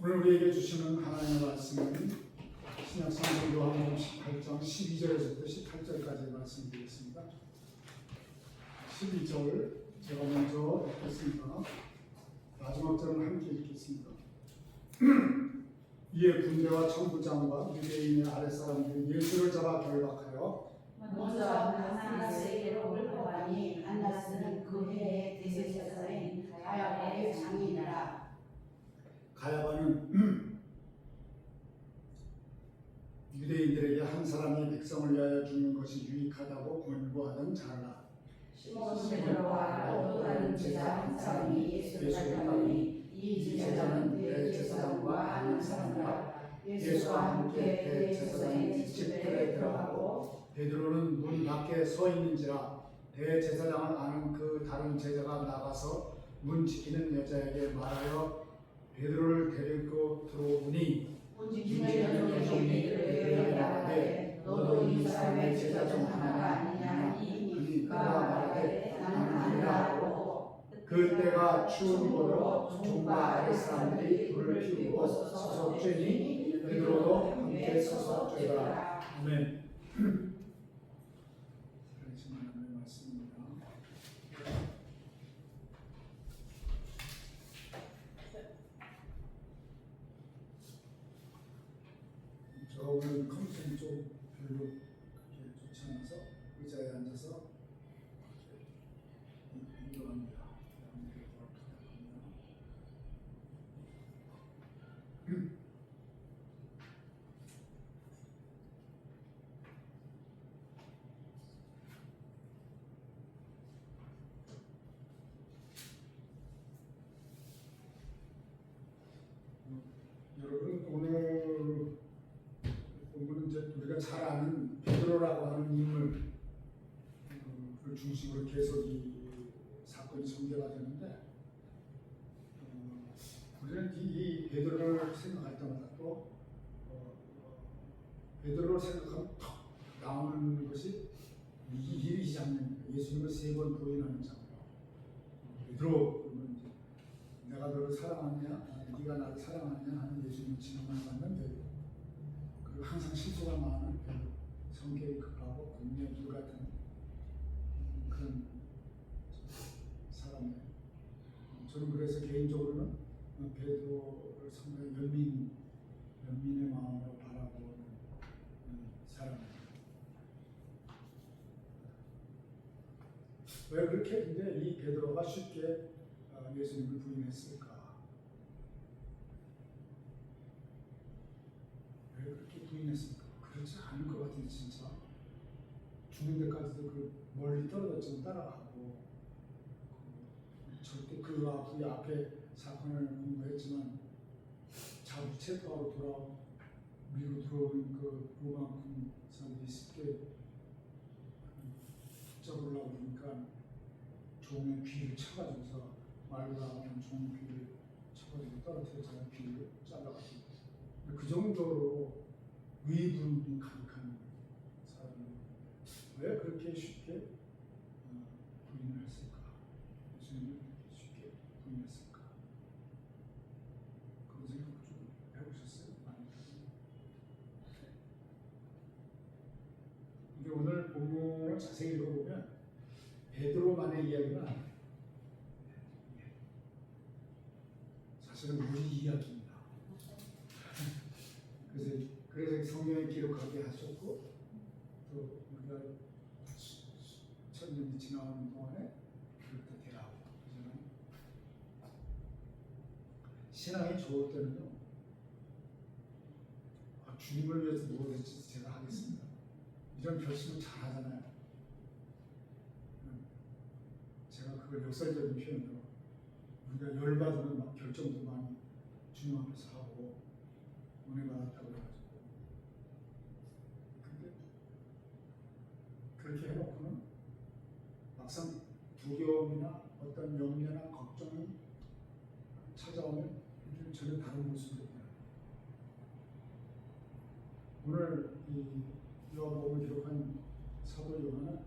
오늘 우리에게 주시는 하나님의 말씀은 신약성경 요한복음 18장 12절에서부터 18절까지의 말씀드리겠습니다. 12절 제가 먼저 읽겠습니다. 마지막 절은 함께 읽겠습니다. 이에 군대와 천부장과 유대인의 아랫사람들이 예수를 잡아 결박하여 먼저 안나스에게로 올라가니 안나스는 그 해의 대제사장인 가야바의 장인이라. 가야바는 유대인들에게 한 사람이 백성을 위하여 죽는 것이 유익하다고 권고하던 자라. 시몬 베드로와 또 다른 제자 한 사람이 예수를 따르니 이 제자는 대제사장과 아는 사람이라. 예수와 함께 대제사장의 집들에 들어가고 베드로는 문 밖에 서 있는지라 대제사장을 아는 그 다른 제자가 나가서 문 지키는 여자에게 말하여 베드로를 데리고 들어오니 문지키는 여종이 그에게 말하되 너도 이 사람의 제자 중 하나가 아니냐. 이니 그가 말하되 나는 아니라 하고 그때가 추운 곳으로 종과 아랫 사람들이 불을 피우고 서서 쬐니 베드로도 함께 서서 쬐더라. 아멘. 하나님의 말씀입니다. 저 오늘 컴퓨터 좀 별로 그렇게 좋지 않아서 의자에 앉아서 인도합니다. 여러분 오늘 본문은 이제 우리가 잘 아는 베드로라고 하는 인물을 중심으로 계속 이 사건이 전개가 되는데 우리는 이 베드로를 생각할 때마다 또 베드로를 생각하면 턱 나오는 것이 이 장면입니다. 예수님을 3번 부인하는 장면. 베드로 그러면 이제 내가 너를 사랑하냐, 네가 나를 사랑하냐 하는 예수님을 지나만 받는 베드로. 그리고 항상 실수가 많은 베드로. 성격이 급하고 공의 불 같은 그런 사람이에요. 저는 그래서 개인적으로는 베드로를 상당히 연민의 마음으로 바라보는 사람이에요. 왜 그렇게 근데 이 베드로가 쉽게 예수님을 부인했을까? 왜 그렇게 부인했을까? 그렇지 않을 것 같은데 진짜 죽는 데까지도 그 멀리 떨어졌지만 따라가고 절대 그 앞에 사건을 공부했지만 자부 체포하러 밀고 들어오는 그 로마군 사람들이 쉽게 붙잡으려고 그러니까 종의 귀를 쳐가지고서 말로 나오는 종의 귀를 쳐가지고 떨어뜨렸잖아요. 귀를 잘라가지고 그 정도로 의분이 가득한 사람이 왜 그렇게 쉽게 부인을 했을까? 예수님을 그렇게 쉽게 부인했을까? 그런 생각을 좀 해보셨어요? 근데 오늘 본문을 자세히 읽어보면 베드로만의 이야기는 아니에요. 사실은 우리 이야기입니다. 그래서 성경에 기록하게 하셨고 또 우리가 천년이 지나오는 동안에 그렇게 되라고. 신앙이 좋을 때는요, 주님을 위해서 무엇이든지 제가 하겠습니다. 이런 결심을 잘 하잖아요. 제가 그걸 역설적인 표현으로 우리가 열받으면 막 결정도 많이 주님 앞에서 하고 은혜 받았다고 해가지고 근데 그렇게 해놓고는 막상 두려움이나 어떤 염려나 걱정이 찾아오면 전혀 다른 모습이 있어요. 오늘 이 요한복음을 기록한 사도 요한은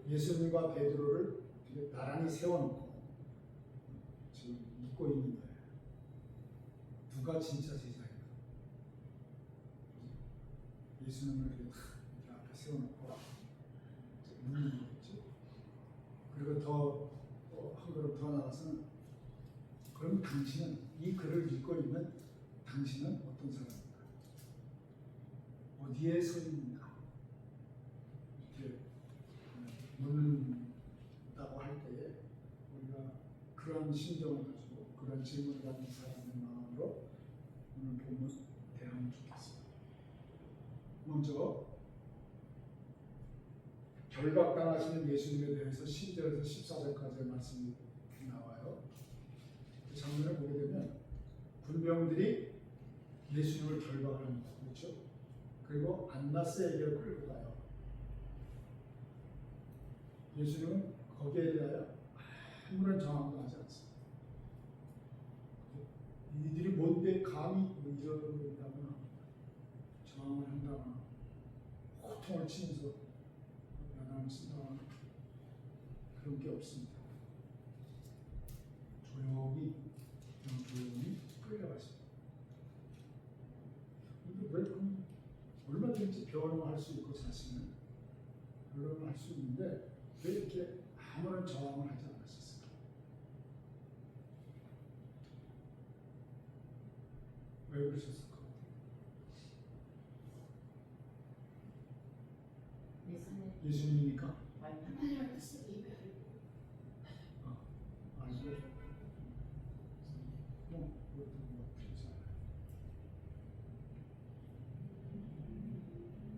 예수님과 베드로를 나란히 세워놓고 지금 묻고 있는 거예요. 누가 진짜 제자인가? 예수님을 이렇게 앞에 세워놓고 묻는 거겠죠. 그리고 한 걸음 더 나가서는 그럼 당신은 이 글을 읽고 있는 당신은 어떤 사람입니까? 어디에 서 있는가? 이렇게 묻는다고 할 때에 우리가 그런 심정을 가지고 그런 질문을 받는 사람의 마음으로 오늘 본문 대하면 좋겠습니다. 먼저 결박당하시는 예수님에 대해서 10절에서 14절까지의 말씀이 나와요. 그 장면을 보게 되면 군병들이 예수님을 결박을 합니다. 그렇죠? 그리고 안나스에게로 끌고 가요. 예수님은 거기에 대하여 아무런 저항도 하지 않습니다. 이들이 뭔데 감히 이러다거나 저항을 한다거나 호통을 치면서 야단을 쓴다거나 그런 게 없습니다. 조용히 끌려가십니다. 근데 왜 그럼 얼마든지 변호할 수 있고 자신은 변호할 수 있는데 왜 이렇게 아무런 저항을 하지 않으셨을까? 왜 그러셨을까? 예수님이니까?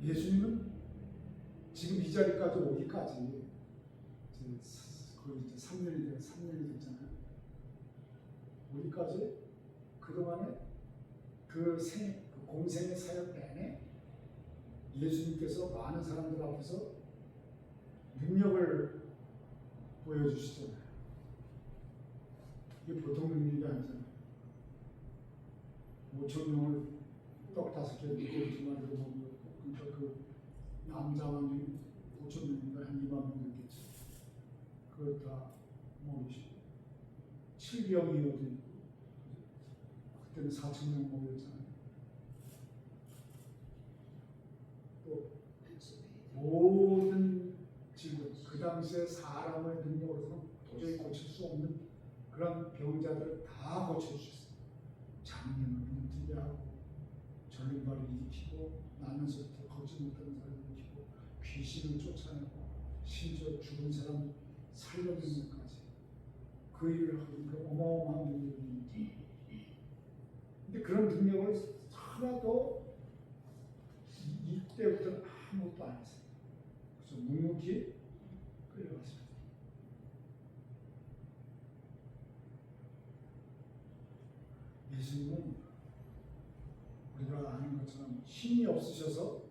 예수님은 지금 이 자리까지 오기까지 거의 이제 3년이 됐잖아요. 오기까지 그동안에 그 공생의 사역 내내 예수님께서 많은 사람들 앞에서 능력을 보여주시잖아요. 이게 보통 능력이 아니잖아요. 5,000명을 떡 5개, 물고기 2마리로 먹고, 그러니까 그 남자만 5,000명인가 한 2만 명 됐겠죠. 그걸 다 먹이시고, 7병이어도 있고, 그때는 4,000명 먹였잖아요. 또 모든 질병, 그 당시에 사람의 능력으로서는 도저히 고칠 수 없는 그런 병자들을 다 고쳐주셨어요. 장염을 눈뜨게 하고, 전림발을 일으키고, 나면서부터 걷지 못하는 사람을 일으키고, 귀신을 쫓아내고, 심지어 죽은 사람 살려내는 것까지 그 일을 하고 그 어마어마한 능력이 있는데, 근데 그런 능력을 하나도 이때부터는 아무것도 안 했어요. 그래서 묵묵히 끌려갔습니다. 예수님은 우리가 아는 것처럼 힘이 없으셔서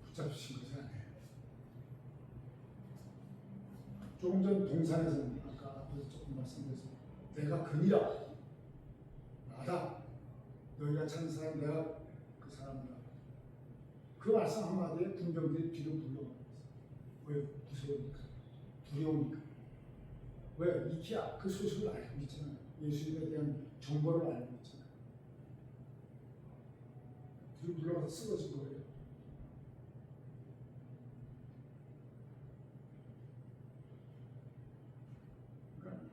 붙잡으신 것이 아니에요. 조금 전 동산에서는 아까 앞에서 조금 말씀드렸어요. 내가 그니라, 나다. 너희가 찾는 사람 내가 그 사람이다. 그 말씀 한마디에 군병들이 뒤로 물러갑니다. 왜? 무서우니까, 두려우니까. 왜? 이키야 그 소식을 알고 있잖아요. 예수님에 대한 정보를 알고 있잖아요. 뒤로 물러가서 쓰러진 거예요. 그러니까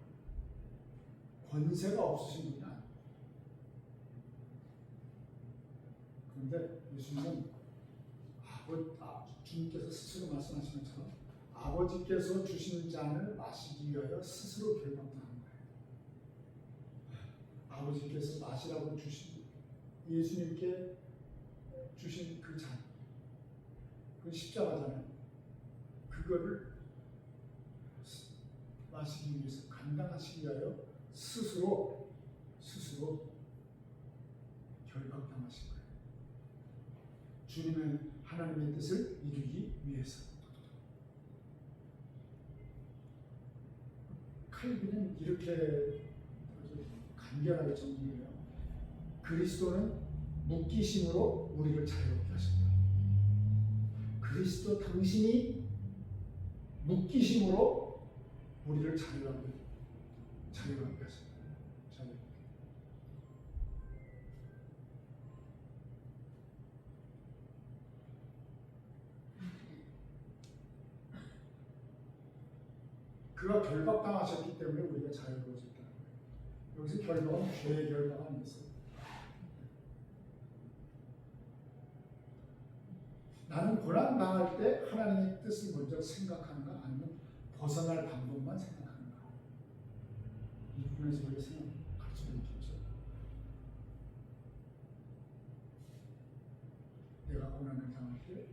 권세가 없으신 분이 아니에요. 그런데 예수님은 주님께서 스스로 말씀하신 것처럼 아버지께서 주신 잔을 마시기 위하여 스스로 결박당한 거예요. 아버지께서 마시라고 주신 예수님께 주신 그 잔, 그 십자가잖아요. 그거를 마시기 위해서 감당하시기 위하여 스스로 결박당하신 거예요. 주님의 하나님의 뜻을 이루기 위해서. 칼빈은 이렇게 간결하게 정리해요. 그리스도는 묶이심으로 우리를 자유롭게 하신다. 그리스도 당신이 묶이심으로 우리를 자유하게 하신다. 그가 결박당하셨기 때문에 우리가 자유로워졌다는 거예요. 여기서 결박은 죄의 결박 아니겠어요? 나는 고난 당할 때 하나님의 뜻을 먼저 생각하는가 아니면 벗어날 방법만 생각하는가? 이 부분에서 우리가 생각할 수 있겠죠. 내가 고난을 당할 때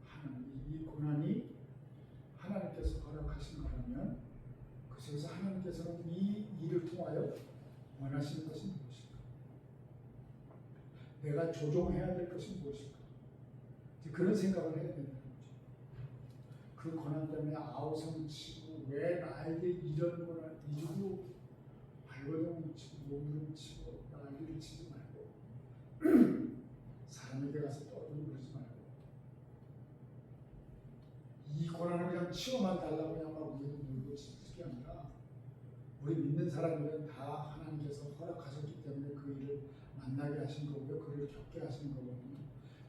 하나님, 이 고난이 하나님께서 허락하신 거라면 그래서 하나님께서는 이 일을 통하여 원하시는 것이 무엇일까? 내가 조종해야 될 것이 무엇일까? 그런 생각을 해야 된다는 거죠. 그 고난 때문에 아우성치고 왜 나에게 이런 고난 이주고 발버둥 치고 몸부림 치고 난리를 치지 말고 사람에게 가서 떠들고 그러지 말고 이 고난을 그냥 치워만 달라고 그냥 막 우리도 물고 짖게 아니라 우리 믿는 사람들은 다 하나님께서 허락하셨기 때문에 그 일을 만나게 하신 거고요. 그를 겪게 하신 거거든요.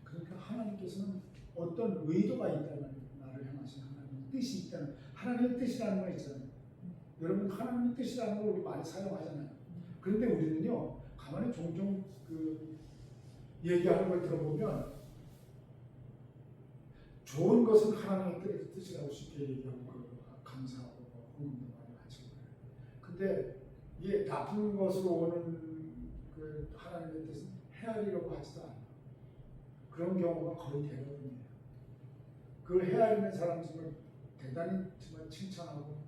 그러니까 하나님께서는 어떤 의도가 있다는 나를 향하신 하나님의 뜻이 있다는 하나님의 뜻이라는 거 있잖아요. 여러분 하나님의 뜻이라는 걸 우리 많이 사용하잖아요. 그런데 우리는요 가만히 종종 그 얘기하는 걸 들어보면 좋은 것은 하나님의 뜻이라고 쉽게 얘기하고 감사하고 헌금도 많이 바치고 그래요. 근데 이게 나쁜 것으로 오는 그 하나님의 뜻은 헤아리려고 하지도 않아요. 그런 경우가 거의 대부분이에요. 그 헤아리는 사람 정말 대단히 정말 칭찬하고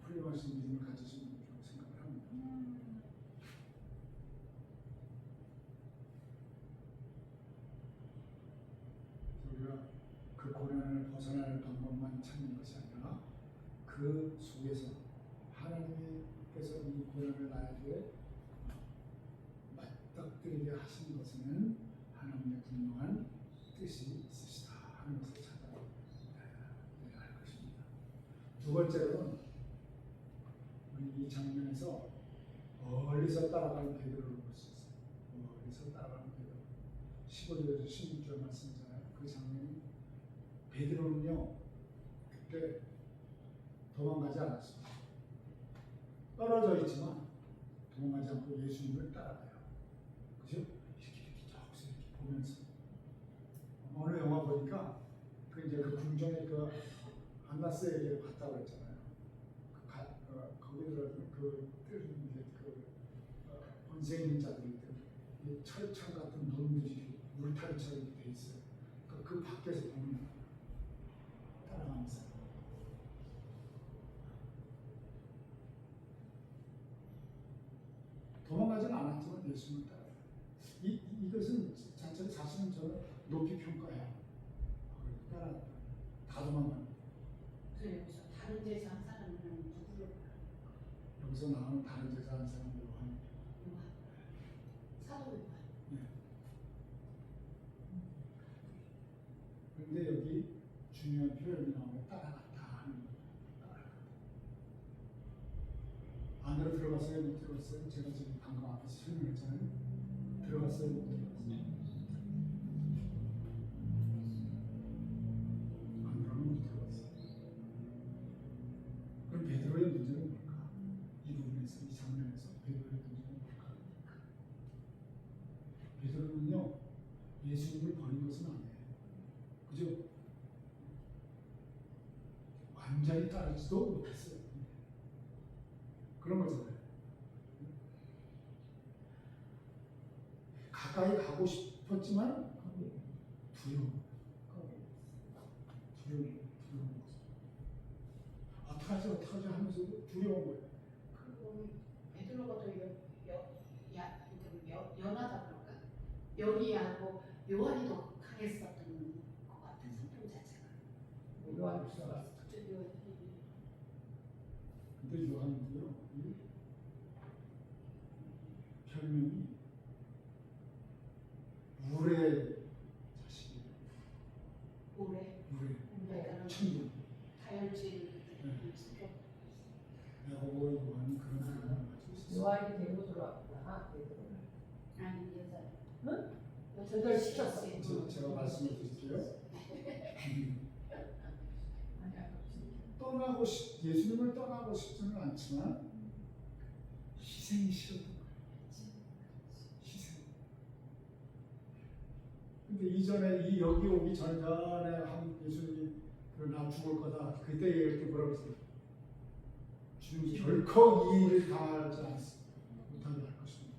훌륭하신 믿음을 가지신 분이라고 생각을 합니다. 우리가 그 고난을 벗어날 방법만 찾는 것이 아니라 그 속에서 하나님께서 이 고난을 나에게 맞닥뜨리게 하신 것에는 하나님의 분명한 뜻이 있으시다 하는 것을 찾아야 할 것입니다. 두 번째로는 우리 이 장면에서 멀리서 따라가는 베드로를 볼 수 있어요. 멀리서 따라가는 베드로. 15절에서 16절 말씀이잖아요. 그 장면이 베드로는요 그때 도망가지 않았습니다. 떨어져 있지만 도망가지 않고 예수님을 따라가요. 그죠? 이렇게 저기서 이렇게 보면서 어느 영화 보니까 그 이제 그 궁정에 그 안나스에게 갔다고 했잖아요. 거기 들어가면 그 권세 있는 자들이 철창 같은 놈들이 울타리처럼 이렇게 돼 있어요. 그 밖에서 보면 따라가면서 도망가지는 않았지만 예수님을 따라가요. 이것은 사실은 저는 높이 평가해요. 따라 다 도망가는. 여기서 다른 제사 한 사람은 누구를 여기서 나오는 다른 제사 한 사람 요한. 사도 요한. 네. 그런데 여기 중요한 표현이 나오면 따라갔다 하는 거예요. 따라갔다. 안으로 들어갔어요? 못 들어갔어요? 제가 지금 방금 앞에서 설명했잖아요. 들어갔어요? 못 들어갔어요? 안으로는 못 들어갔어요. 그럼 베드로의 문제는 뭘까? 이 부분에서, 이 장면에서 베드로의 문제는 뭘까? 베드로는요 예수님을 버린 것은 아니에요. 그죠? 완전히 따르지도 못했어요. 그런 거잖아요. 가까이 가고 싶었지만 두려운 거죠. 어떡하지 하면서도 두려운 거예요. 그리고 베드로가 더 연하다 그럴까? 연희하고 요한이 더 강했었던 것 같아. 성경 자체가. 요한 수가 근데 요한은요 별명이 물의 자식이에요. 올해 천국. 다혈질 야고보 요한이 그런 별명을 가지고 있었어요. 요한이 데리고 들어왔구나. 베드로를. 아니 여자. 응? 여자를 시켰어. 제가 말씀을 드릴게요. 아니야. 또 예수님을 떠나고 싶지는 않지만 희생이 싫었던 거예요. 희생. 근데 이전에 여기 오기 전에 한 예수님이 나 죽을 거다. 그때 얘기할 때 뭐라고 했어요? 주님 결코 이 일을 당하지 못하게 할 것입니다.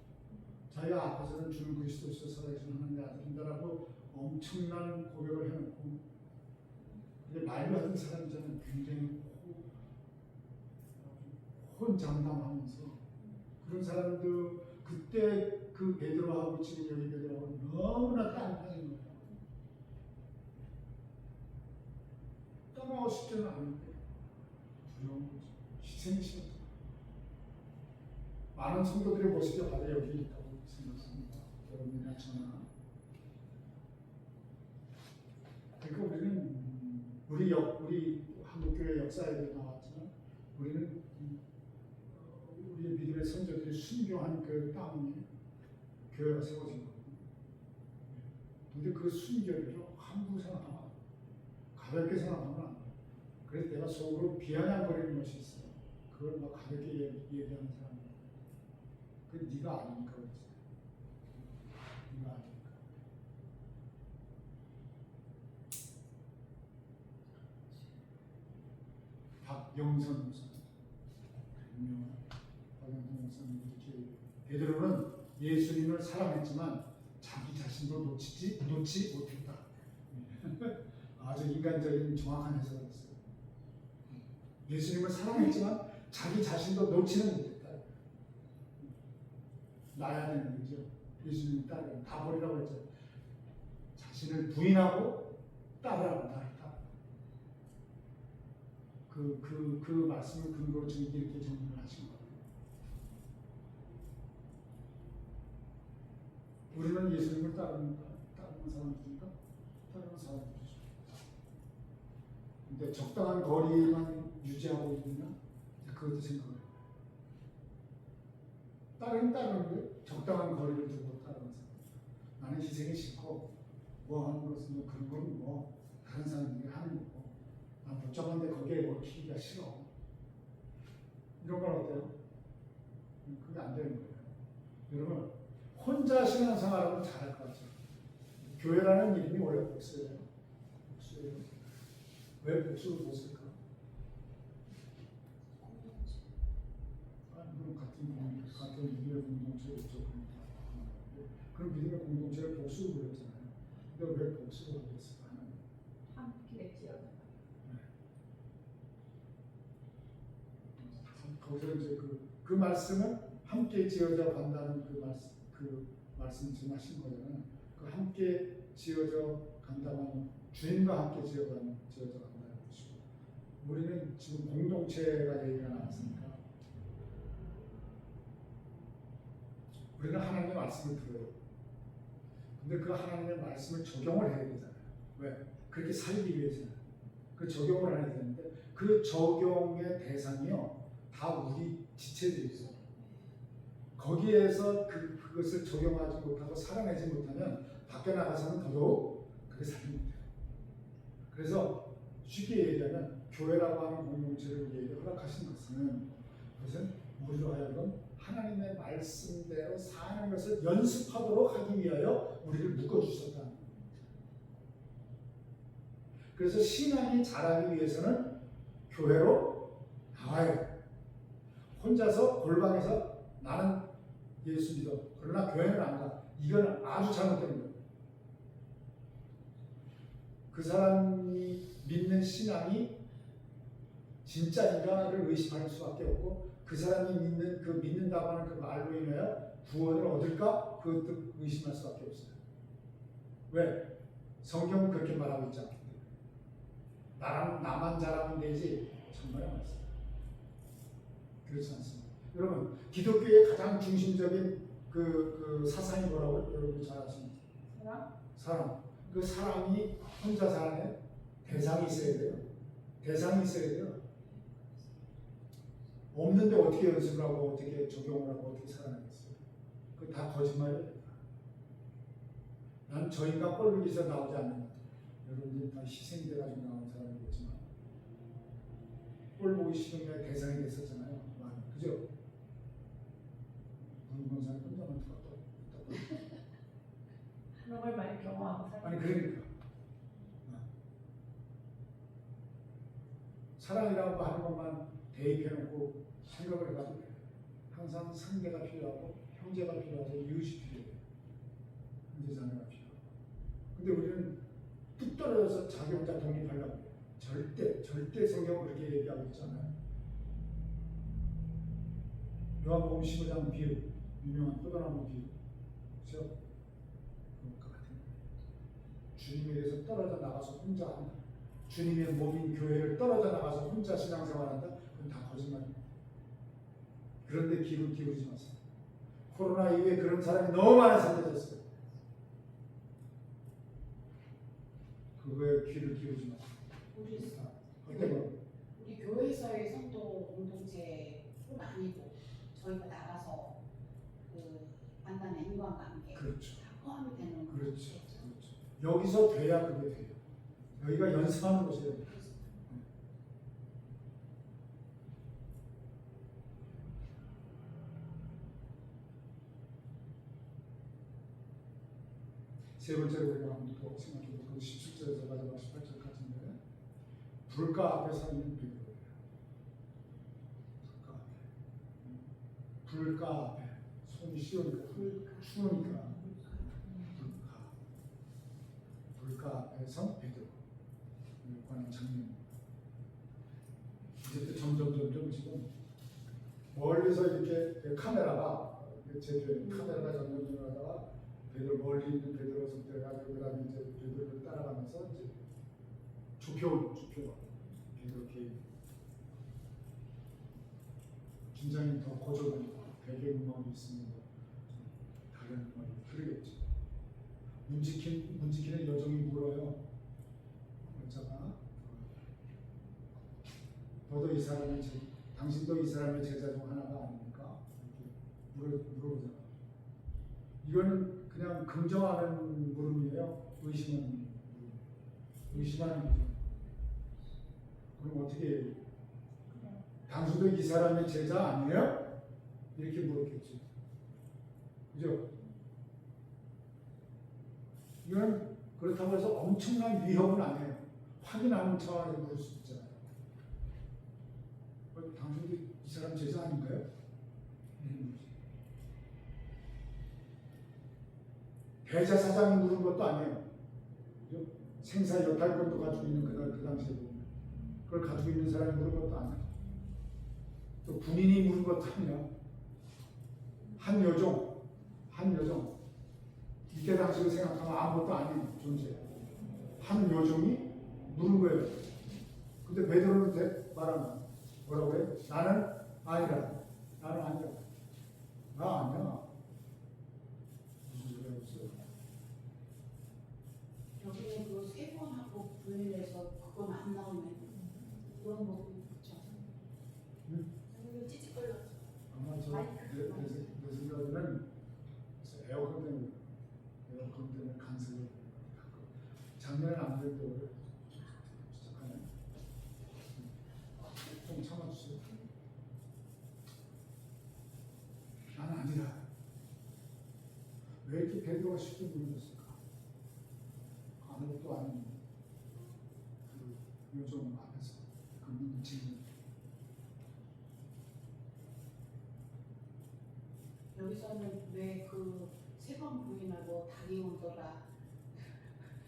자기가 앞에서는 주는 그리스도시요 살아계신 하나님의 아들인다라고 엄청난 고백을 해놓고, 근데 말도 하던 사람들은 굉장히 혼장담하면서, 그런 사람들 그때 그 베드로하고 지금 여기 베드로하고 너무나 딴판인 거예요. 떠나고 싶지는 않은데 두려운 거죠. 희생이 싫었다. 많은 성도들의 모습이 바로 여기 있다고 생각합니다. 여러분이나 저나. 그러니까 우리 한국교회 역사에도 나왔지만, 우리는 우리의 믿음의 선조들이 순교한 그 땅에 교회가 세워진 거거든요. 근데 그 순교를 함부로 생각하면 안 돼요. 가볍게 생각하면 안 돼요. 그래서 내가 속으로 비아냥거리는 것이 있어요. 그걸 막 가볍게 얘기하는 사람이에요. 그 네가 아니니까 그렇지. 네가 아니니까. 박영선 목사님, 유명한 박영선 목사님 이렇게, 베드로는 예수님을 사랑했지만 자기 자신도 놓지 못했다. 아주 인간적인 정확한 해석을 했어요. 예수님을 사랑했지만 자기 자신도 놓지는 못했다. 나야 되는 거죠. 예수님 따르면 다 버리라고 했죠. 자신을 부인하고 따르라고 다 했다. 그 말씀을 근거로 지금 이렇게 정리를 하신 거예요. 우리는 예수님을 따르는 사람들인가? 따르는 사람들이죠. 근데 적당한 거리만 유지하고 있느냐? 그것도 생각해요. 따르는데 적당한 거리를 두고 따르는 사람. 나는 희생이 싫고 뭐 하는 것은 그런 건 뭐 다른 사람들이 하는 거고, 난 복잡한데 거기에 뭐 키기가 싫어. 이런 건 어때요? 그게 안 되는 거예요. 여러분, 혼자 신앙생활하면 잘할 것 같아요. 교회라는 이름이 원래 복수예요. 복수예요. 왜 복수를 보실까? 같은 믿음의 공동체를 있죠. 그럼 믿음의 공동체를 복수로 불렀잖아요. 근데 왜 복수로 불렀을까? 함께 지어져. 거기서 이제 그 말씀은 함께 지어져 간다는 그 말씀 지금 하신 거잖아요. 그 함께 지어져 간다는 주님과 함께 지어져 간다는 것이고, 우리는 지금 공동체가 얘기가 나왔으니까 우리는 하나님의 말씀을 들어요. 근데 그 하나님의 말씀을 적용을 해야 되잖아요. 왜? 그렇게 살기 위해서는 그 적용을 해야 되는데, 그 적용의 대상이요 다 우리 지체들이 있어요. 거기에서 그것을 적용하지 못하고 살아내지 못하면 밖에 나가서는 더더욱 그게 살기 못해요. 그래서 쉽게 얘기하면 교회라고 하는 공동체를 우리에게 허락하신 것은, 그것은 우리로 하여금 하나님의 말씀대로 사는 것을 연습하도록 하기 위하여 우리를 묶어주셨다는 거예요. 그래서 신앙이 자라기 위해서는 교회로 나와요. 혼자서 골방에서 나는 예수 믿어, 그러나 교회는 안 가. 이건 아주 잘못된 거예요. 그 사람이 믿는 신앙이 진짜인가를 의심할 수밖에 없고, 그 사람이 믿는다고 하는 그 말로 인하여 구원을 얻을까? 그것도 의심할 수밖에 없어요. 왜? 성경은 그렇게 말하고 있지 않기 때문에. 나만 잘하면 되지. 정말 맞습니다. 그렇지 않습니다. 여러분, 기독교의 가장 중심적인 그 사상이 뭐라고요? 여러분 잘 아십니까? 사랑. 그 사랑이 혼자 사랑에 대상이 있어야 돼요. 대상이 있어야 돼요. 없는데 어떻게 연습을 하고 어떻게 적용을 하고 어떻게 살아나겠어요? 그거 다 거짓말이에요. 난 저 인간 꼴보기에서 나오지 않는 것 같아요. 여러분들이 다 희생돼가지고 나온 사람이겠지만, 꼴 보기 싫으면 대상이 됐었잖아요. 많이. 그죠? 문건사는 혼자만 들었다. 하는 걸 많이 경험하고 살고. 아니 그러니까 사랑이라고 하는 것만 대입해놓고 생각을 해가지고 항상 상대가 필요하고 형제가 필요하고 이웃이 필요해요. 형제 자매가 필요하고. 근데 우리는 뚝 떨어져서 자기 혼자 독립하려고 해요. 절대 성경은 그렇게 얘기하고 있잖아요. 요한복음 15장 비유, 유명한 포도나무 비유. 그렇죠? 그것 같은 거예요. 주님에게서 떨어져 나가서 혼자 한다. 주님의 몸인 교회를 떨어져 나가서 혼자 신앙생활한다? 그건 다 거짓말이에요. 그런데 귀를 기울이지 마세요. 코로나 이후에 그런 사람이 너무 많아서 생겨졌어요. 그거에 귀를 기울이지 마세요. 우리 교회에서의 성도 공동체뿐 아니고 저희가 나가서 그 만남의 인간관계 그렇죠. 다 포함이 되는 거죠. 그렇죠. 여기서 돼야 그게 돼요. 여기가 연습하는 곳이에요. 세 번째로 우리가 한번 더 생각해볼 건 17절에서 마지막 18절 같은데 불가 앞에 서 있는 베드로예요. 불가 앞에 손이 쉬우니까 추우니까 불가 앞에 선 베드로 관한 장면. 이제 또 점점 지금 멀리서 이렇게 카메라가 카메라가 점점 늘어나다가 베드로 멀리 있는 베드로 선택해가지고 그다음에 이제 베드로를 따라가면서 이제 좁혀 베드로 개인 긴장이 더 고조되고 배경음악이 있으면 다른 음악이 흐르겠죠. 문지키는 여종이 물어요. 여자가 너도 이 사람의 당신도 이 사람의 제자 중 하나가 아닙니까? 이렇게 물어보잖아. 이거는 그냥 긍정하는 물음이에요. 의심하는 거죠. 그럼 어떻게 해요? 당신도 이 사람의 제자 아니에요? 이렇게 물었겠지. 그죠? 이건 그렇다고 해서 엄청난 위협은 아니에요. 확인하는 차원에서 물을 수 있잖아요. 당신도 이 사람 제자 아닌가요? 대제사장이 물은 것도 아니에요. 그죠? 생사 여탈권도 가지고 있는 그 당시에 보면 그걸 가지고 있는 사람이 물은 것도 아니에요. 또 군인이 물은 것도 아니에요. 한 여종 이때 당시로 생각하면 아무것도 아닌 존재. 한 여종이 물은 거예요. 근데 베드로는 말하면 뭐라고 해요? 나는 아니라. 나 아니야. 무슨 소리 하고 있어요? 여기는 그 세 번 하고 분리해서 그건 안 나오면 그런 부분이 있죠. 선생님 찌찌걸렸죠. 아마 내 생각에는 에어컨 때문에 간섭을 작년에는 안 그랬다고 시작하네. 좀 참아주세요. 나는 아니라. 왜 이렇게 베드로가 쉽게 물어졌을까? 아무것도 아닌 그 요정 앞에서 그 문지는 여기서는 왜 그 세 번 부인하고 다리 온도라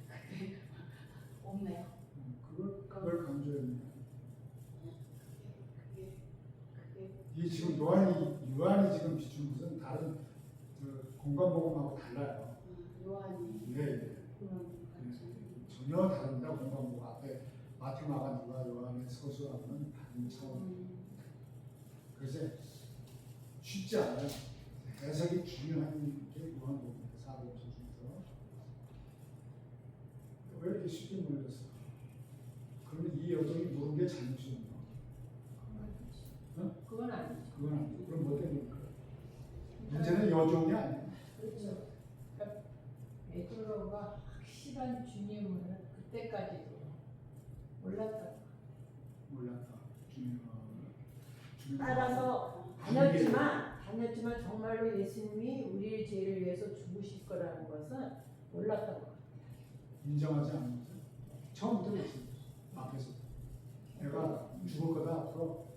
그게 없네요. 그걸 강조했네. 그게 이 지금 요한이 지금 비춘 것은 다른 공간복음하고 달라요. 요한이 네. 그런 전혀 다릅니다. 공간복음 앞에 마태, 마가, 누가, 요한의 서술하고는 다른 차원. 그래서 쉽지 않아요. 해석이 중요한 게 요한복음 사복음서 중에서 왜 이렇게 쉽게 물렸을까? 그러면 이 여종이 물은 게 잘못이었나? 그건 아니죠. 그건 아니죠. 그럼 뭐 때문일까? 문제는 여종이 아니에요. 그렇죠. 그러니까 베드로가 확실한 주님을 그때까지도 몰랐다. 몰랐다. 주님을 따라서 다녔지만 정말로 예수님이 우리의 죄를 위해서 죽으실 거라는 것은 몰랐던 것 같아요. 인정하지 않는 거죠. 처음부터 그랬어요. 앞에서 내가 죽을 거다 앞으로.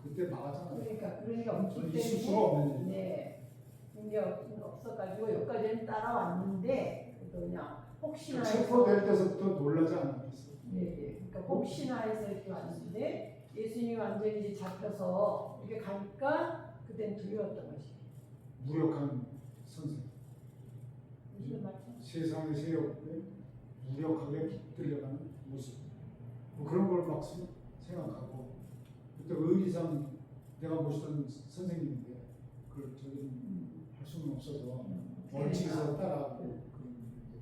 그때 나가잖아요. 그러니까 없기 있을 수가 때문에 없는 일. 네, 그런 게 없어가지고 여기까지는 따라왔는데 그냥 혹시나 해서 체포될 때서부터 놀라지 않았겠어요. 네, 그러니까 혹시나 해서 이렇게 왔는데 예수님이 완전히 이제 잡혀서 이렇게 가니까 그땐 두려웠던 것이. 무력한 선생. 무슨 말이죠? 세상의 세력에 무력하게 붙들려가는 모습. 뭐 그런 걸 막 생각하고 그때 의리상 내가 모시던 선생님인데 그걸 저기는 할 수는 없어서 원칙에서 따라하고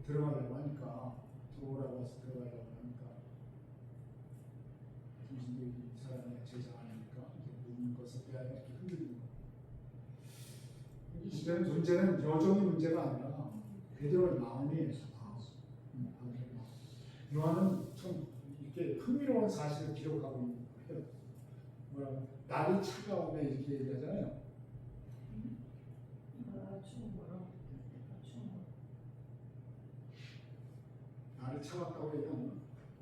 들어가려고 하니까 들어오라고 해서 들어가려고 하니까 당신도 이 사람의 제자 아닙니까? 모든 것에 대하여 이렇게 흔들리는 거예요. 문제는 여정이 문제가 아니라 베드로의 마음이에요. 요한은 참 이렇게 흥미로운 사실을 기록하고 있는 거예요. 뭐라고? 날이 차가우면 이렇게 얘기하잖아요. 추운 거요. 날이 차갑다고 얘기하면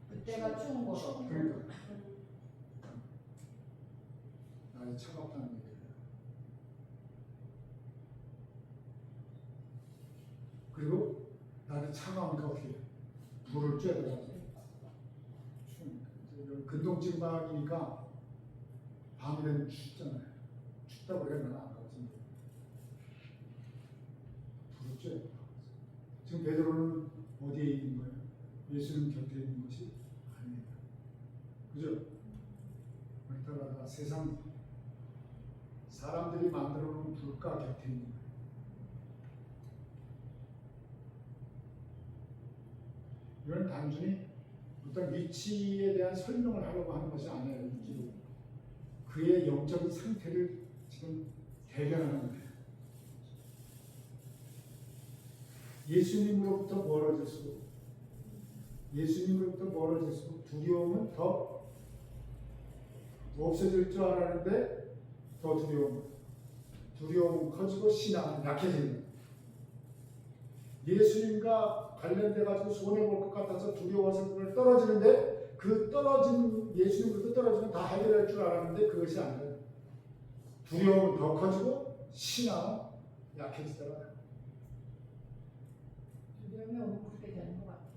그때가 추운 거로. 그러니까 날이 차갑다는 얘기예요. 그리고 날이 차가우니까 어떻게 해요? 불을 쬐더라고요. 근동ጭ방이니까 밤이 되면 춥잖아요. 춥다고 그래야 되나? 아까 같은데. 불을 쬐요. 지금 베드로는 어디에 있는 거예요? 예수님 곁에 있는 것이 아니에요. 그죠? 그러다가 세상 사람들이 만들어 놓은 불가 곁에 있는 거예요. 이건 단순히 어떤 위치에 대한 설명을 하려고 하는 것이 아니에요. 그의 영적인 상태를 지금 대변하는 거예요. 예수님으로부터 멀어질수록 두려움은 더 없어질 줄 알았는데 더 두려움은 커지고 신앙은 약해지는 거예요. 예수님과 관련돼 가지고 손해 볼 것 같아서 두려워서 떨어지는데 그 떨어진 예수님부터 떨어지면 다 해결할 줄 알았는데 그것이 아니라 두려움은 더 커지고 신앙은 약해지더라. 두려움이 오면 그렇게 되는 것 같아요.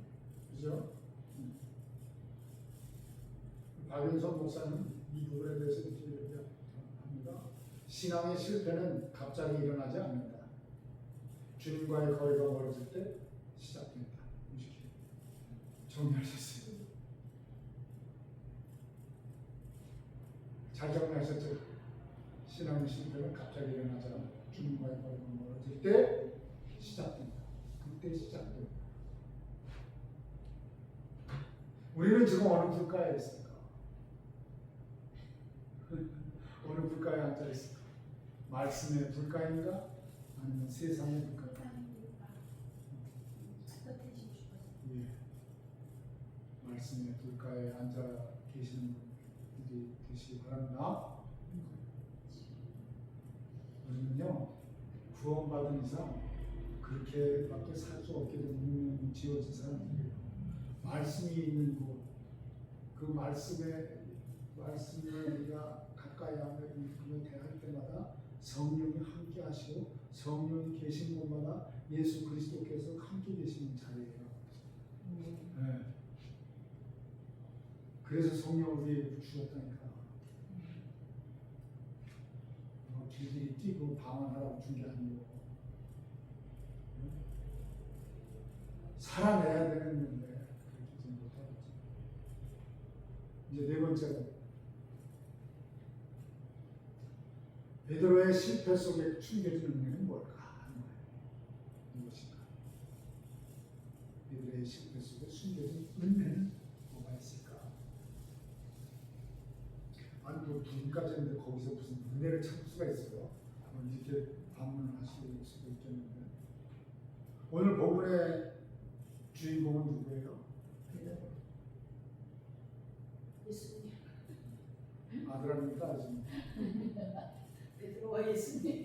그죠? 박윤선 목사님 이 부분에 대해서 이렇게 얘기합니다. 신앙의 실패는 갑자기 일어나지 않는다. 주님과의 거리가 멀어질 때 시작된다. 이렇게 정리하셨어요. 잘 정리하셨죠? 신앙의 실패는 갑자기 일어나지 않아. 주님과의 거리가 멀어질 때 시작된다. 그때 시작된다. 우리는 지금 어느 불가에 있을까? 어느 불가에 앉아 있을까? 말씀의 불가인가? 아니면 세상의 불가인가? 예. 말씀의 불가에 앉아 계시는 분들이 되시기 바랍니다. 우리는요, 구원받은 이상 그렇게밖에 살 수 없게 된 운명이 지어진 사람들이에요. 말씀이 있는 곳, 그 말씀을 우리가 가까이 하며 읽으며 대할 때마다 성령이 함께 하시고 성령이 계신 곳마다 예수 그리스도께서 함께 계시는 자리예요. 네. 그래서 성령을 우리에게 주셨다니까. 길들이 뛰고 방황하라고 준 게 아니고 살아내야 되는데 그렇게 못하겠지. 이제 네 번째로 베드로의 실패 속에 숨겨진 은혜는 뭘까 하는 거예요. 무엇인가? 베드로의 실패 속에 숨겨진 은혜는 뭐가 있을까? 아니 뭐 둘까지 했는데 거기서 무슨 은혜를 찾을 수가 있어요? 이렇게 반문하실 수도 있겠는데 오늘 본문의 주인공은 누구예요? 예수님. 아들아니까 아직 베드로와 예수님.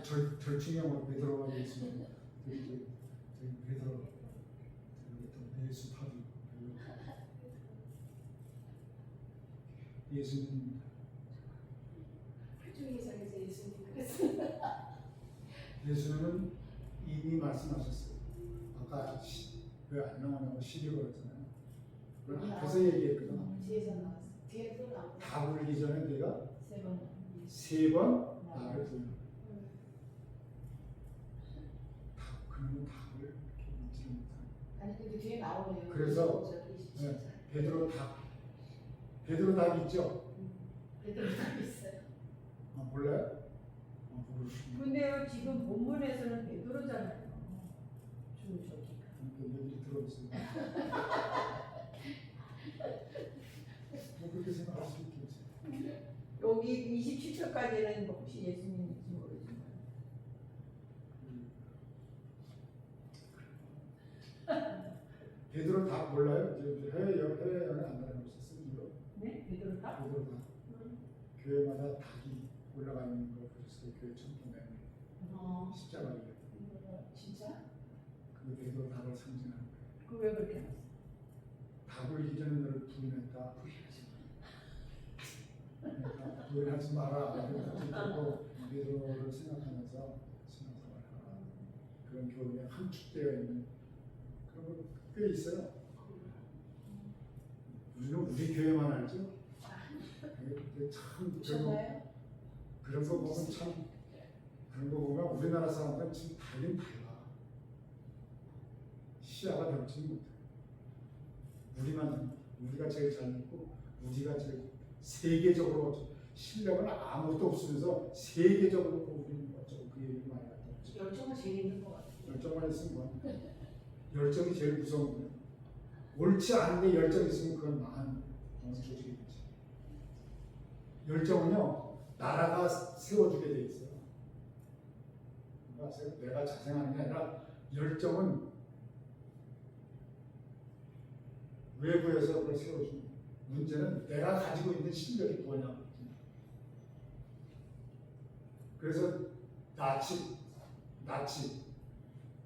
절충형으로 베드로와 예수님 베드로 또 예수 파도 예수님 표중이상에서 예수님 그랬어요. 예수님은 이미 말씀하셨어요. 아까 왜 안 나오냐고 시비 걸었잖아요. 그걸 앞에서 얘기했거든. 뒤에서 나왔어. 뒤에 또 나왔어. 다 울기 전에 내가 3번. 3번 나를 부르는. 그러면 답을 이렇게 묻지를 못하는. 아니 근데 뒤에 나오네요. 그래서, 27절. 네, 베드로 답 있죠? 베드로 답이 있어요. 몰라요? 모르시네. 근데요 지금 본문에서는 베드로잖아요. 주저기가. 얘기 들어보세요. 뭐 그렇게 생각할 수 있겠지. 여기 27절까지는 혹시 예수님인지 모르지만 베드로 답 몰라요? 이제 해외여행 안 다녀보셨어요? 이거? 네? 베드로다? 베드로 답. 교회마다 닭이 올라가 있는 거 보셨어요? 교회 천통에 십자가에. 진짜? 그 베드로 답을 상징하는 거예요. 그 왜 그렇게 했어? 답을 이전에 너를 부인했다. 그러니까 부인하지 마라. 그리고 베드로를 생각하면서 신앙생활을 하라. 그런 교훈에 함축되어 있는 그런 거 꽤 있어요. 우리는 우리 교회만 알죠. 참 보셨나요? 그런 거 보면 참 그런 거 보면 우리나라 사람들은 지금 달린 달라. 시야가 넓지 못해. 우리가 제일 잘 믿고 우리가 제일 세계적으로 실력은 아무것도 없으면서 세계적으로 우리는 어쩌고 그 얘기 많이 갖다 놓지. 열정은 제일 있는 것 같아요. 열정만 있으면 뭐 열정이 제일 무서운 거예요. 옳지 않은데 열정이 있으면 그건 망하는 조직이 되지. 열정은요 나라가 세워주게 돼 있어요. 내가 자생하는 게 아니라 열정은 외부에서 그걸 세워주는 거예요. 문제는 내가 가지고 있는 실력이 뭐냐. 그래서 나치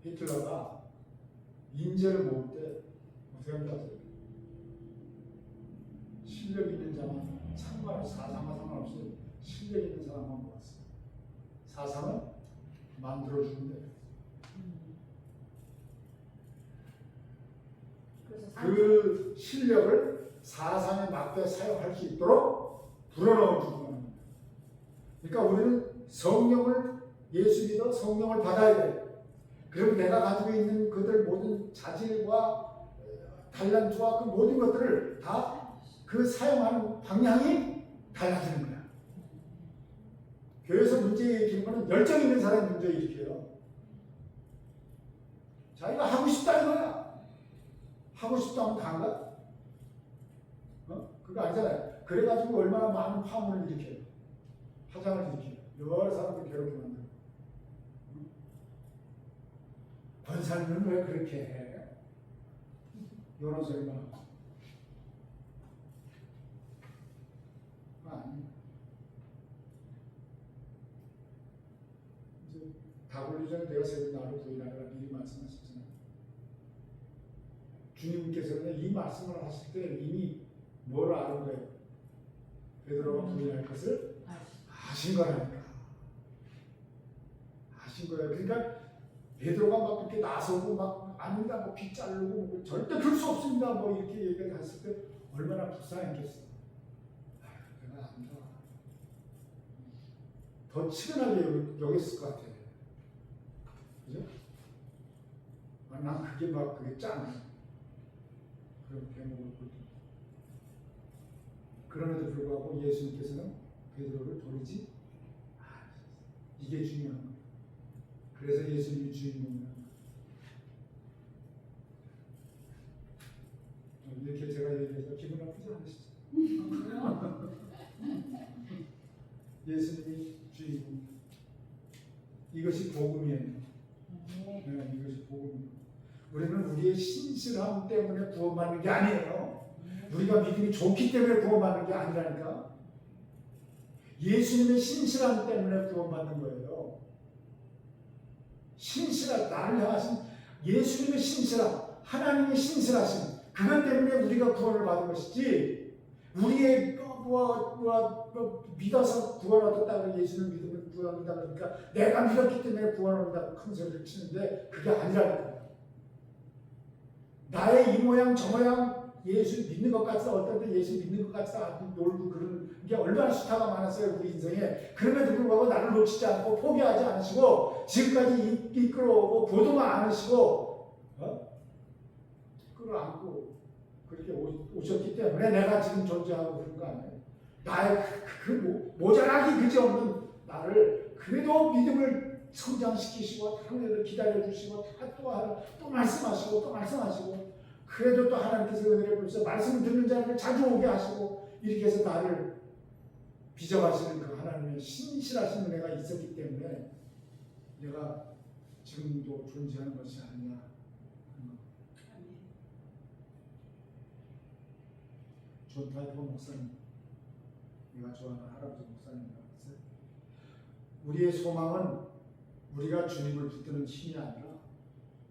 히틀러가 인재를 모을 때 어떻게 한다고 실력 있는 자만 상관없이 사상과 상관없이 실력 있는 사람만 모았어요. 사상은 만들어주는데 그 실력을 사상에 맞게 사용할 수 있도록 불어넣어 주는 겁니다. 그러니까 우리는 성령을 예수 믿어 성령을 받아야 돼요. 그럼 내가 가지고 있는 그들 모든 자질과 달란트와 그 모든 것들을 다 그 사용하는 방향이 달라지는 거야. 교회에서 문제 일으키는 거는 열정 있는 사람이 문제 일으켜요. 자기가 하고 싶다 이거야. 하고 싶다면 다 한가? 그거 아니잖아요. 그래가지고 얼마나 많은 파문을 일으켜요. 파장을 일으켜요. 여러 사람들 괴롭게 만들고. 권사님은 왜 그렇게 해? 이런 소리만 하고. 아니. 이제 다 올리 전에 내가 세운 나를 부인하라 미리 말씀하셨잖아요. 주님께서는 이 말씀을 하실 때 이미 뭘 아는 거예요? 베드로가 부인할 것을 아신 거라니까. 아신 거예요. 그러니까 베드로가 막 그렇게 나서고 막 아닙니다, 뭐 피 자르고 뭐 절대 그럴 수 없습니다, 뭐 이렇게 얘기를 했을 때 얼마나 불쌍했겠어. 아유, 내가 안다. 더 치근하게 여겼을 것 같아. 그죠? 난 그게 막 그게 짠해. 그런 대목을 볼 때. 그럼에도 불구하고 예수님께서는 베드로를 버리지 않으셨어요. 이게 중요한 거예요. 그래서 예수님이 주인공이라는 거예요. 이렇게 제가 얘기해서 기분 나쁘지 않으시죠? 예수님이 주인공. 이것이 복음이에요. 네, 이것이 복음이에요. 우리는 우리의 신실함 때문에 구원받는 게 아니에요. 우리가 믿음이 좋기 때문에 구원받는 게 아니라니까. 예수님의 신실함 때문에 구원받는 거예요. 신실한 나를 향하신 예수님의 신실함, 하나님의 신실하심, 그것 때문에 우리가 구원을 받은 것이지 우리의 믿어서 구원 얻었다고 예수님 믿으면 구원 얻는다 그러니까 내가 믿었기 때문에 구원 얻는다고 큰 소리를 치는데 그게 아니라니까요. 나의 이 모양 저 모양 예수 믿는 것 같아 어떤 때 예수 믿는 것 같아 놀고 그러는 게 얼마나 수타가 많았어요 우리 인생에. 그럼에도 불구하고 나를 놓치지 않고 포기하지 않으시고 지금까지 이끌어오고 보도만 않으시고 끌어안고 그렇게 오셨기 때문에 내가 지금 존재하고 그런 거 아니에요. 나의 모자라기 그지없는 나를 그래도 믿음을 성장시키시고 하늘을 기다려주시고 또 말씀하시고 또 말씀하시고 그래도 또 하나님께서 은혜를 보셔서 말씀을 듣는 자를 자주 오게 하시고 이렇게 해서 나를 빚어가시는 그 하나님의 신실하신 은혜가 있었기 때문에 내가 지금도 존재하는 것이 아니냐. 존 타이퍼 목사님, 내가 좋아하는 할아버지 목사님이라고 했어요. 우리의 소망은 우리가 주님을 붙드는 힘이 아니라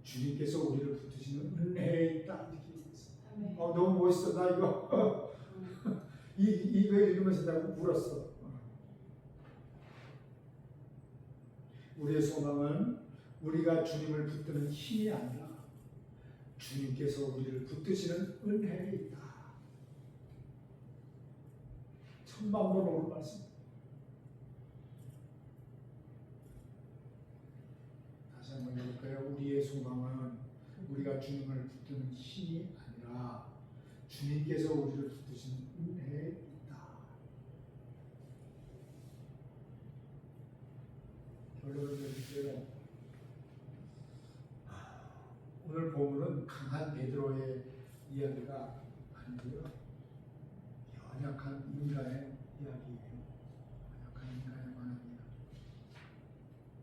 주님께서 우리를 붙드시는 은혜에 있다 이렇게 얘기했어요. 너무 멋있어. 나 이거 이거 읽으면서 내가 울었어. 우리의 소망은 우리가 주님을 붙드는 힘이 아니라 주님께서 우리를 붙드시는 은혜에 있다. 천만번 오는 말씀. 다시 한번 읽을까요? 우리의 소망은 우리가 주님을 붙드는 힘이 아니라 주님께서 우리를 붙드시는 은혜에 있다. 결론을 내릴게요. 오늘 본문은 강한 베드로의 이야기가 아니고요. 연약한 인간의 이야기예요. 연약한 인간에 관한 이야기.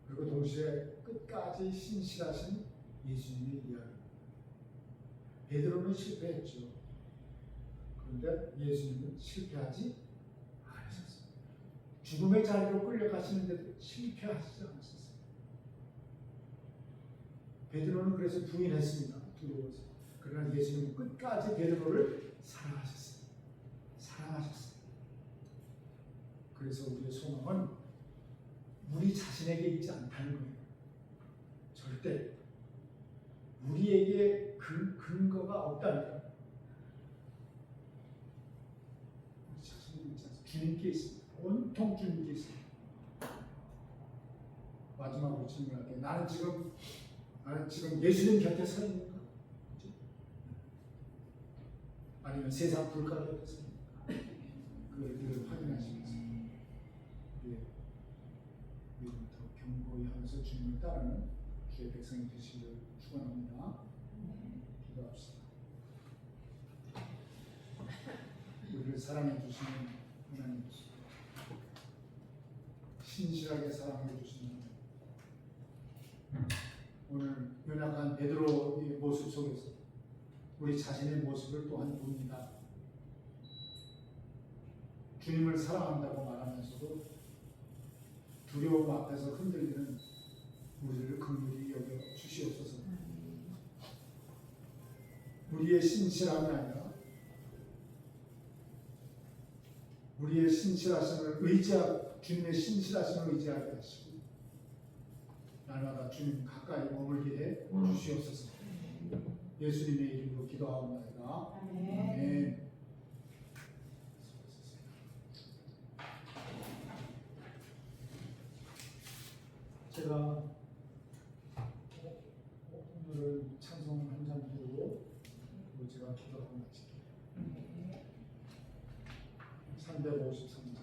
그리고 동시에 끝까지 신실하신 예수님의 이야기. 베드로는 실패했죠. 그런데 예수님은 실패하지 않으셨어요. 죽음의 자리로 끌려가시는데도 실패하시지 않으셨어요. 베드로는 그래서 부인했습니다. 두려워서. 그러나 예수님은 끝까지 베드로를 사랑하셨어요. 사랑하셨어요. 그래서 우리의 소망은 우리 자신에게 있지 않다는 거예요. 절대 우리에게 근거가 없다니까. 우리 자신에게 있지 않습니다. 주님께 있습니다. 온통 주님께 있습니다. 마지막으로 질문할게요. 나는 지금 예수님 곁에 서 있는가? 아니면 세상 불가 곁에 서 있는가? 그걸 확인하시면서 우리부터 견고히 하면서 주님을 따르는 주의 백성이 되시기를 축원합니다. 기도합시다. 우리를 사랑해 주시는 하나님, 신실하게 사랑해 주시는 하나님, 오늘 연약한 베드로의 모습 속에서 우리 자신의 모습을 또한 봅니다. 주님을 사랑한다고 말하면서도 두려움 앞에서 흔들리는 우리를 긍휼히 여겨 주시옵소서. 우리의 신실함이 아니라 우리의 신실하심을 주님의 신실하심을 의지하게 하시고 날마다 주님 가까이 머물게 해 주시옵소서. 예수님의 이름으로 기도하옵나이다. 아멘. 제가 오늘은 찬송 한 잔 부르고 제가 기도하고 마칠게요. 353장.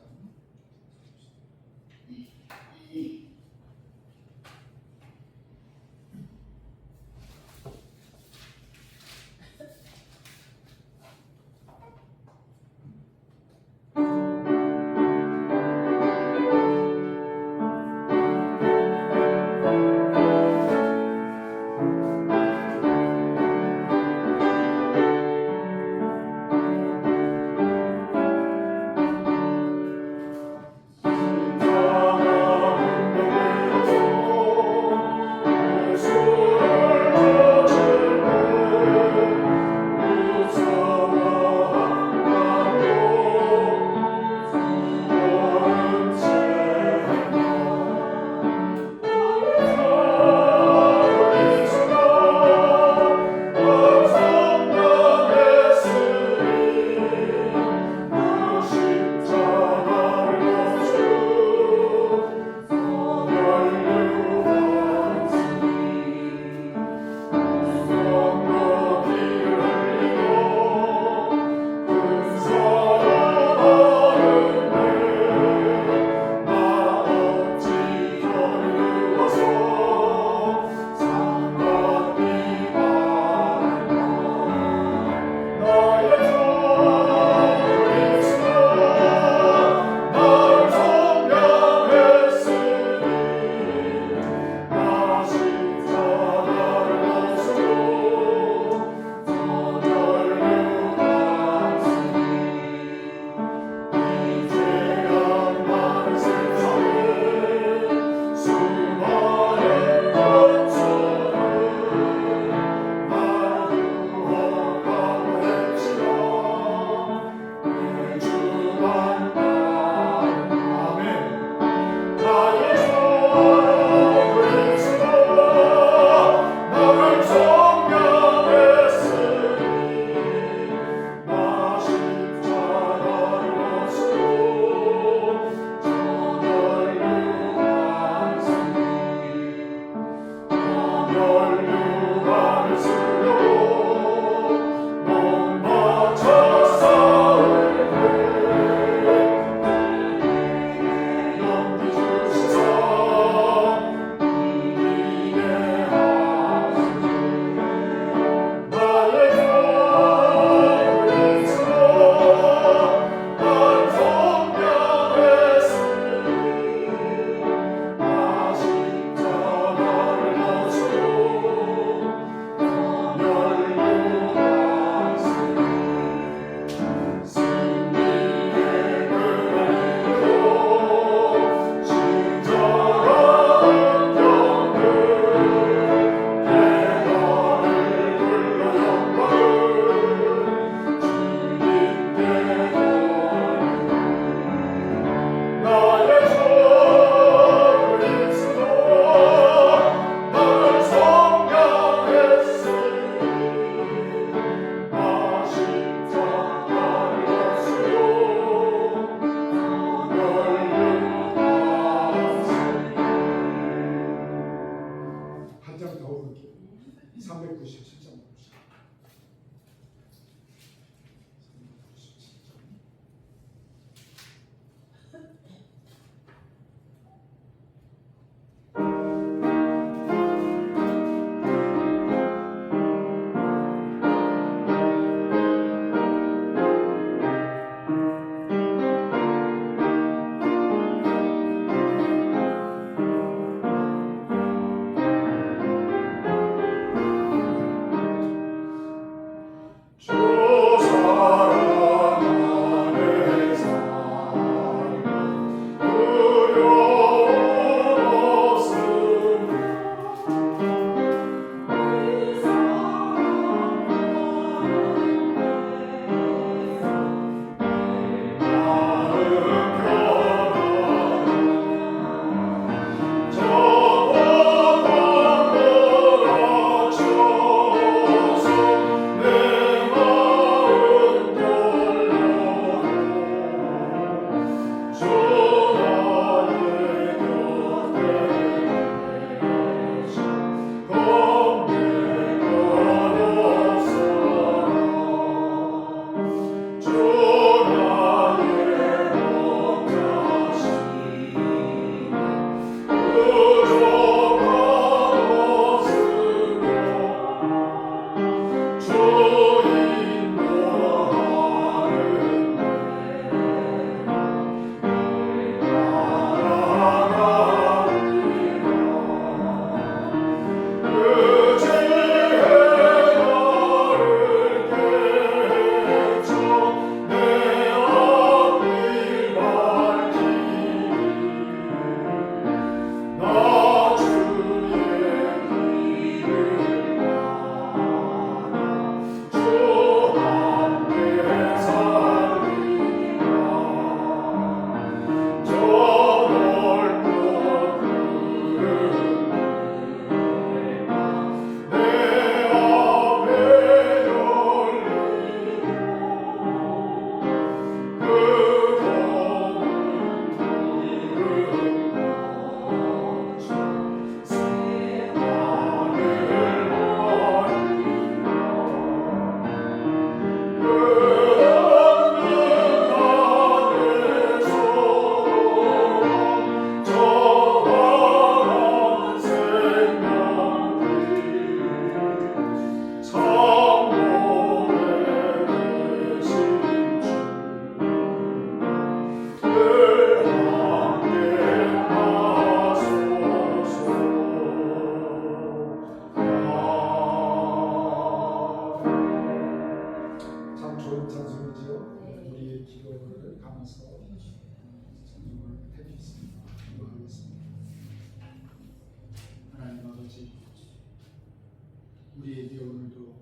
우리에게 오늘도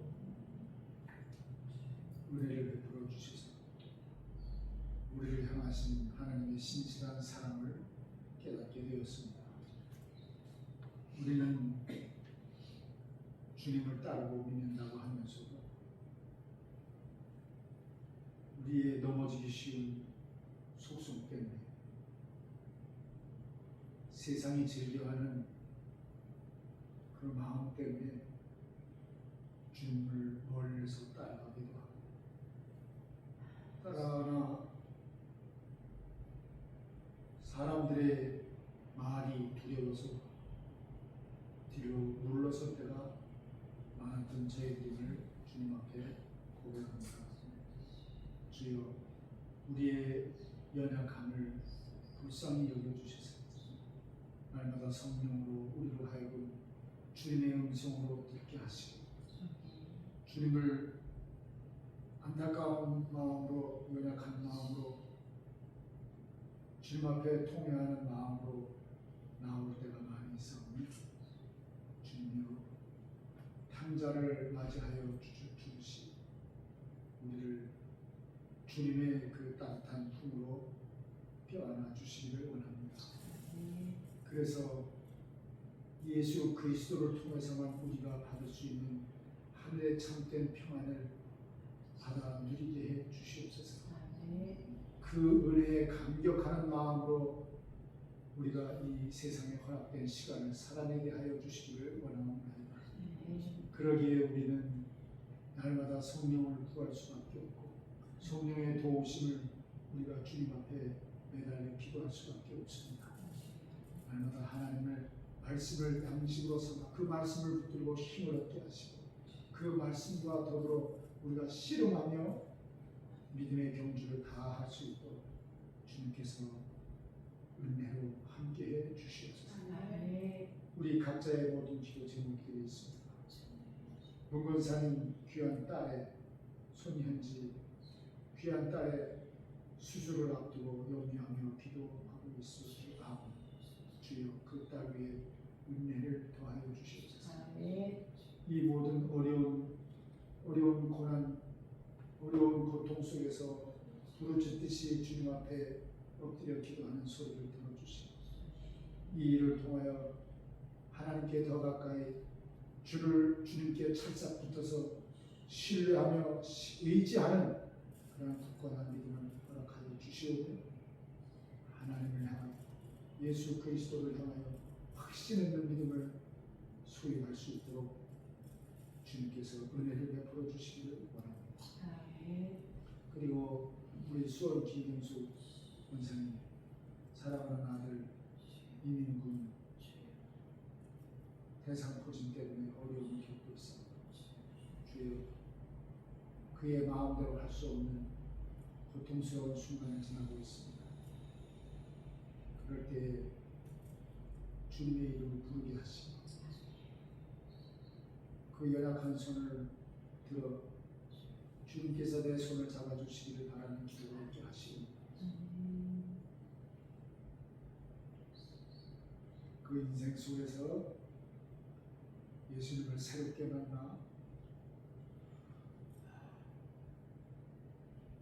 은혜를 베풀어 주셔서 우리를 향하신 하나님의 신실한 사랑을 깨닫게 되었습니다. 우리는 주님을 따르고 믿는다고 하면서도 우리의 넘어지기 쉬운 속성 때문에 세상이 즐겨하는 그 마음 때문에 주님을 멀리서 따라가기도 하고 따라가나 사람들의 말이 두려워서 뒤로 물러설 때가 많았던 저희들을 주님 앞에 고백합니다. 주여 우리의 연약함을 불쌍히 여겨주시사 날마다 성령으로 우리로 하여금 주님의 음성으로 듣게 하시고 주님을 안타까운 마음으로 연약한 마음으로 주님 앞에 통회하는 마음으로 나올 때가 많이 있사오니 주님이여 탕자를 맞이하여 주시 우리를 주님의 그 따뜻한 품으로 껴안아 주시기를 원합니다. 그래서 예수 그리스도를 통해서만 우리가 받을 수 있는 하늘의 참된 평안을 받아 누리게 해 주시옵소서. 그 은혜에 감격하는 마음으로 우리가 이 세상에 허락된 시간을 살아내게 하여 주시기를 원합니다. 그러기에 우리는 날마다 성령을 구할 수밖에 없고 성령의 도우심을 우리가 주님 앞에 매달려 기도할 수밖에 없습니다. 날마다 하나님의 말씀을 양식으로 삼아 그 말씀을 붙들고 힘을 얻게 하시고 그 말씀과 더불어 우리가 씨름하며 믿음의 경주를 다 할 수 있도록 주님께서 은혜로 함께해 주시옵소서. 우리 각자의 모든 기도 제목들이 있습니다. 문건사님 귀한 딸의 손현지 귀한 딸의 수술을 앞두고 염려하며 기도하고 있습니다. 주여 그 딸 위에 은혜를 더하여 주시옵소서. 이 모든 어려운 고난, 어려운 고통 속에서 부르짖듯이 주님 앞에 엎드려 기도하는 소리를 들어주시고 이 일을 통하여 하나님께 더 가까이 주님께 찰싹 붙어서 신뢰하며 의지하는 그런 굳건한 믿음을 허락하여 주시오며 하나님을 향하여 예수 그리스도를 향하여 확신 있는 믿음을 소유할 수 있도록 주님께서 은혜를 베풀어 주시기를 원합니다. 그리고 우리 수원 김경수 원사님 사랑하는 아들 이민군 대상포진 때문에 어려움을 겪고 있습니다. 주여 그의 마음대로 할 수 없는 고통스러운 순간을 지나고 있습니다. 그럴 때 주님의 이름을 부르게 하시고 그 연약한 손을 들어 주님께서 내 손을 잡아주시기를 바라는 기도를 얻게 하시고 그 인생 속에서 예수님을 새롭게 만나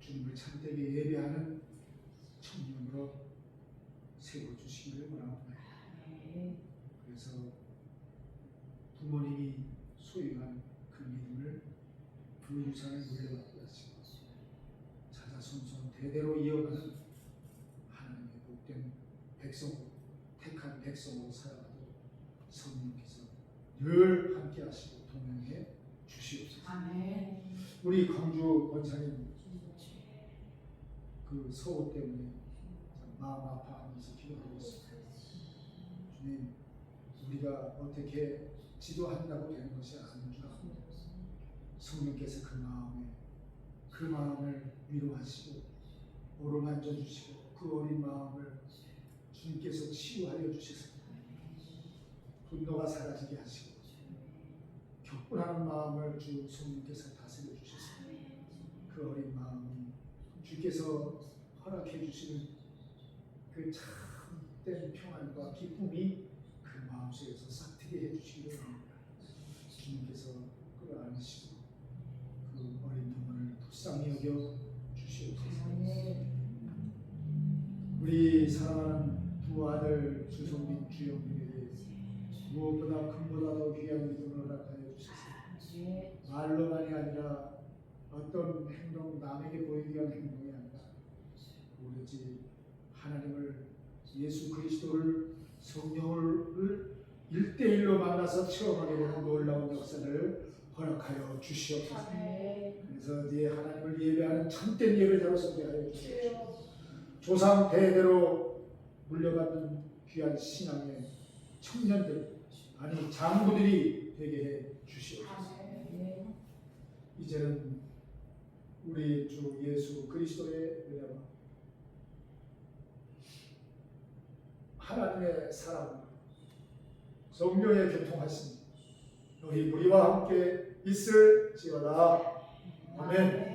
주님을 참되게 예배하는 청년으로 세워주시기를 원합니다. 그래서 부모님이 소유한 그 믿음을 그 유산을 물려받게 하시고 자자손손 대대로 이어가는 하나님의 복된 백성, 택한 백성으로 살아가도록 성령께서 늘 함께 하시고 동행해 주시옵소서. 우리 광주 권사님 그 서울 때문에 마음 아파하면서 기도하고 있습니다. 주님, 우리가 어떻게 지도한다고 되는 것이 아닌 줄 압니다. 성령께서 그 마음을 위로하시고 어루만져 주시고 그 어린 마음을 주님께서 치유하여 주셔서 분노가 사라지게 하시고 격분하는 마음을 주 성령께서 다스려 주셔서 그 어린 마음이 주께서 허락해 주시는 그 참된 평안과 기쁨이 그 마음속에서 싹트게 해주시기를 합니다. 주님께서 끌어안으시고 그 어린 부모를 불쌍히 여겨 주시옵소서. 우리 사랑하는 두 아들 주성민 주영민에 대해서 무엇보다 금보다 더 귀한 믿음을 허락하여 주셔서 말로만이 아니라 어떤 행동, 남에게 보이기 위한 행동이 아니라 오로지 하나님을, 예수 그리스도를, 성령을 1대1로 만나서 체험하게 되는 놀라운 역사를 허락하여 주시옵소서. 그래서 네 하나님을 예배하는 참된 예배자로 서게 하여 주시옵소서. 조상 대대로 물려받는 귀한 신앙의 청년들, 아니 장부들이 되게 해 주시옵소서. 이제는 우리 주 예수 그리스도의 은혜와 하나님의 사랑, 성령의 교통하심 너희 우리와 함께 있을지어다. 아멘.